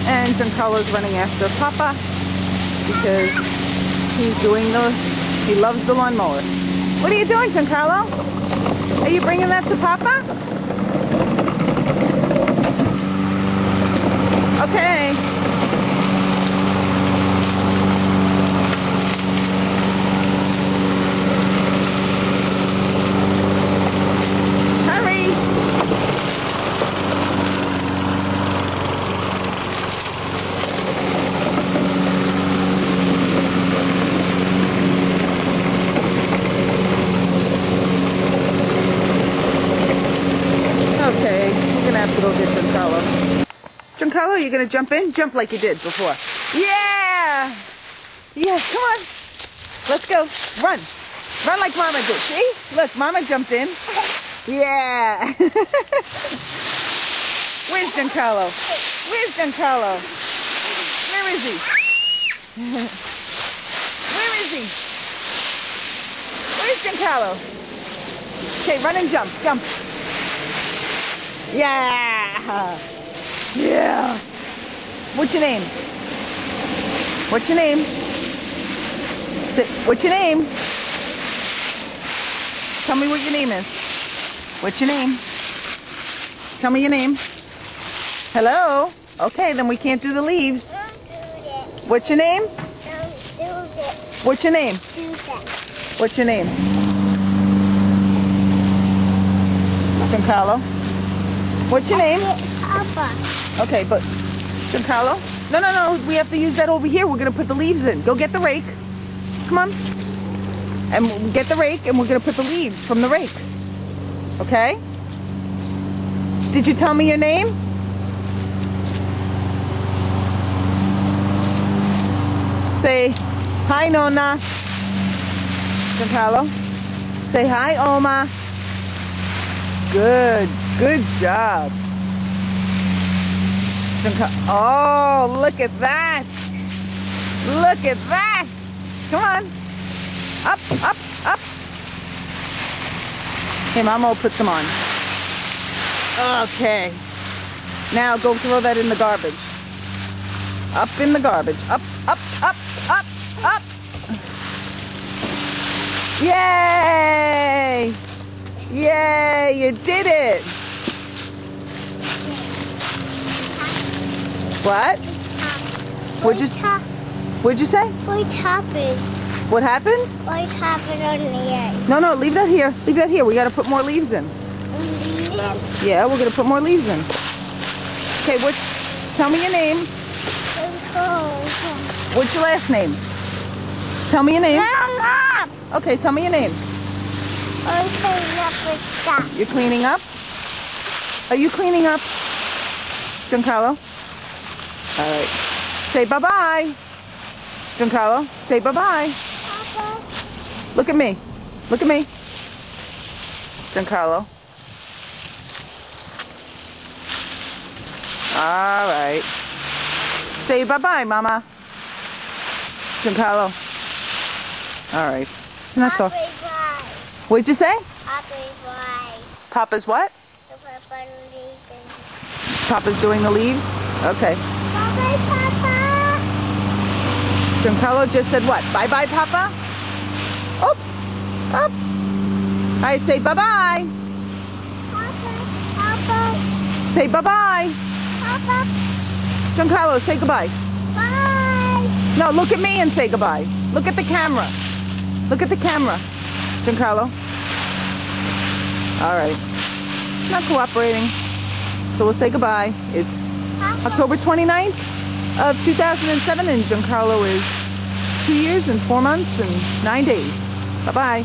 And Giancarlo's running after Papa because he loves the lawnmower. What are you doing, Giancarlo? Are you bringing that to Papa? Okay. Hurry. Okay, we're gonna have to go get Giancarlo. Giancarlo, you gonna jump in? Jump like you did before. Yeah! Yeah, come on. Let's go. Run. Run like Mama did. See? Look, Mama jumped in. Yeah. Where's Giancarlo? Where's Giancarlo? Where is he? Where is he? Where's Giancarlo? Okay, run and jump. Jump. Yeah. Yeah. What's your name? What's your name? What's your name? Tell me what your name is. What's your name? Tell me your name. Hello? Okay, then we can't do the leaves. Don't do that. What's your name? Don't do that. What's your name? Do that. What's your name? Giancarlo. What's your name? Papa. Okay, but Giancarlo? No. We have to use that over here. We're going to put the leaves in. Go get the rake. Come on. And we'll get the rake, and we're going to put the leaves from the rake. Okay? Did you tell me your name? Say, hi, Nonna. Giancarlo. Say, hi, Oma. Good. Good job. Oh, look at that. Look at that. Come on. Up, up, up. Okay, Mama will put some on. Okay. Now go throw that in the garbage. Up in the garbage. Up, up, up, up, up. Yay! Yay, you did it. What? What'd you say? What happened? What happened? What happened on the end? No, leave that here. Leave that here. We got to put more leaves in. Yeah, we're going to put more leaves in. Okay, tell me your name. What's your last name? Tell me your name. Mom! Okay, tell me your name. I'm cleaning up with stuff. You're cleaning up? Are you cleaning up? Giancarlo? All right. Say bye-bye. Giancarlo, say bye-bye. Papa. Look at me. Look at me. Giancarlo. All right. Say bye-bye, Mama. Giancarlo. All right. You're not talking. What'd you say? Papa's what? Papa's doing the leaves? Okay. Bye-bye, Papa. Giancarlo just said what? Bye-bye, Papa? Oops. Oops. All right, say bye-bye. Papa. Say bye-bye. Papa. Giancarlo, say goodbye. Bye. No, look at me and say goodbye. Look at the camera. Look at the camera. Giancarlo. All right. Not cooperating. So we'll say goodbye. It's October 29th of 2007, and Giancarlo is 2 years and 4 months and 9 days. Bye-bye.